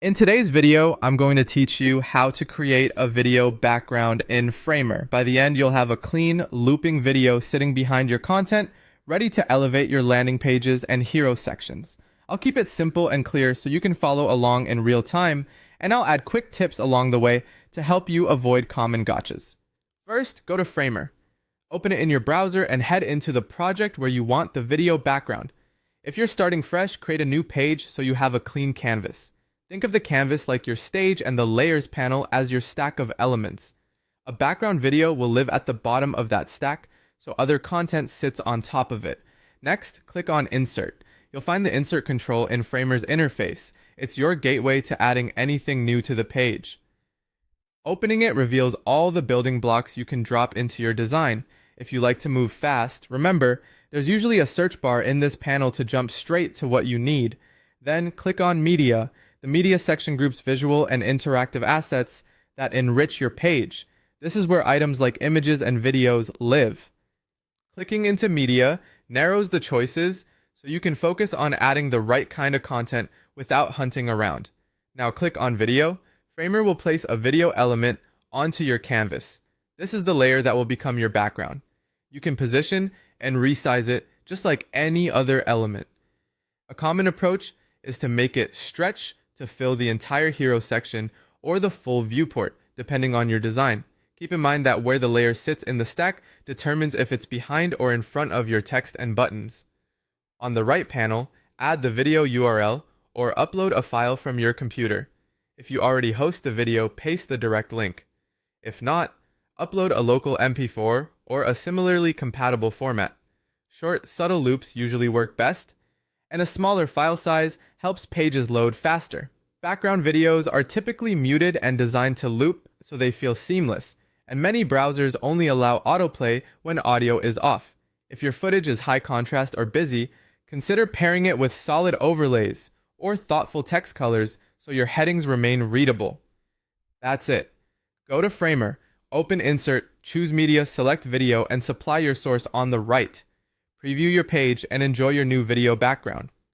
In today's video, I'm going to teach you how to create a video background in Framer. By the end, you'll have a clean, looping video sitting behind your content, ready to elevate your landing pages and hero sections. I'll keep it simple and clear so you can follow along in real time, and I'll add quick tips along the way to help you avoid common gotchas. First, go to Framer. Open it in your browser and head into the project where you want the video background. If you're starting fresh, create a new page so you have a clean canvas. Think of the canvas like your stage and the layers panel as your stack of elements. A background video will live at the bottom of that stack, so other content sits on top of it. Next, click on Insert. You'll find the Insert control in Framer's interface. It's your gateway to adding anything new to the page. Opening it reveals all the building blocks you can drop into your design. If you like to move fast, remember, there's usually a search bar in this panel to jump straight to what you need. Then click on Media. The media section groups visual and interactive assets that enrich your page. This is where items like images and videos live. Clicking into media narrows the choices so you can focus on adding the right kind of content without hunting around. Now click on video. Framer will place a video element onto your canvas. This is the layer that will become your background. You can position and resize it just like any other element. A common approach is to make it stretch to fill the entire hero section or the full viewport, depending on your design. Keep in mind that where the layer sits in the stack determines if it's behind or in front of your text and buttons. On the right panel, add the video URL or upload a file from your computer. If you already host the video, paste the direct link. If not, upload a local MP4 or a similarly compatible format. Short, subtle loops usually work best, and a smaller file size helps pages load faster. Background videos are typically muted and designed to loop so they feel seamless, and many browsers only allow autoplay when audio is off. If your footage is high contrast or busy, consider pairing it with solid overlays or thoughtful text colors so your headings remain readable. That's it. Go to Framer, open Insert, choose Media, select Video, and supply your source on the right. Preview your page and enjoy your new video background.